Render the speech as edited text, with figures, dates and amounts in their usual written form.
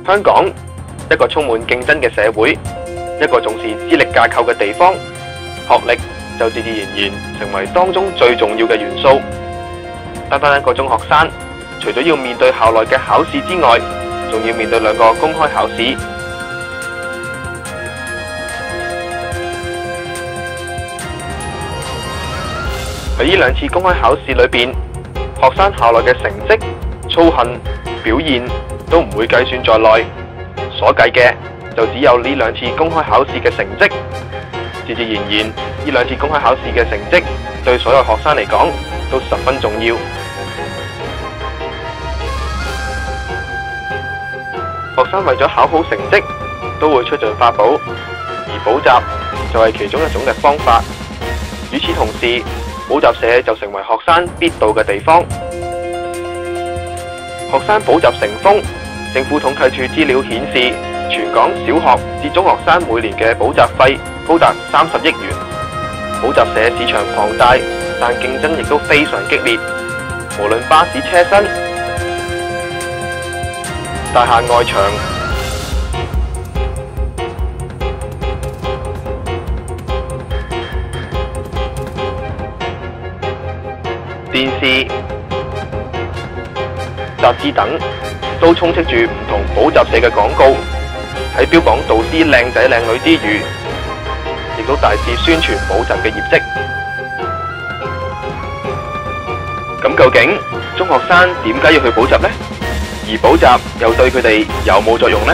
香港一個充滿競爭嘅社會，一個重視資歷架構嘅地方，學歷就自自然然成為當中最重要嘅元素。單一個中學生，除咗要面對校內嘅考試之外，仲要面對2個公開考試。喺呢2次公開考試裏邊，學生校內嘅成績、操行、表現都唔會計算在內，所計嘅就只有呢2次公開考試嘅成績。自然，呢2次公開考試嘅成績對所有學生嚟講都十分重要。學生為咗考好成績，都會出盡法寶，而補習就係其中一種嘅方法。與此同時，補習社就成為學生必到嘅地方。學生補習成風，政府統計處資料顯示，全港小學至中學生每年嘅補習費高達30億元。補習社市場龐大，但競爭亦都非常激烈。無論巴士車身、大廈外牆、電視、雜誌等，都充斥住唔同補習社嘅廣告，喺標榜導師靚仔靚女之餘，亦都大肆宣傳補習嘅業績。咁究竟中學生點解要去補習呢？而補習又對佢哋有冇作用呢？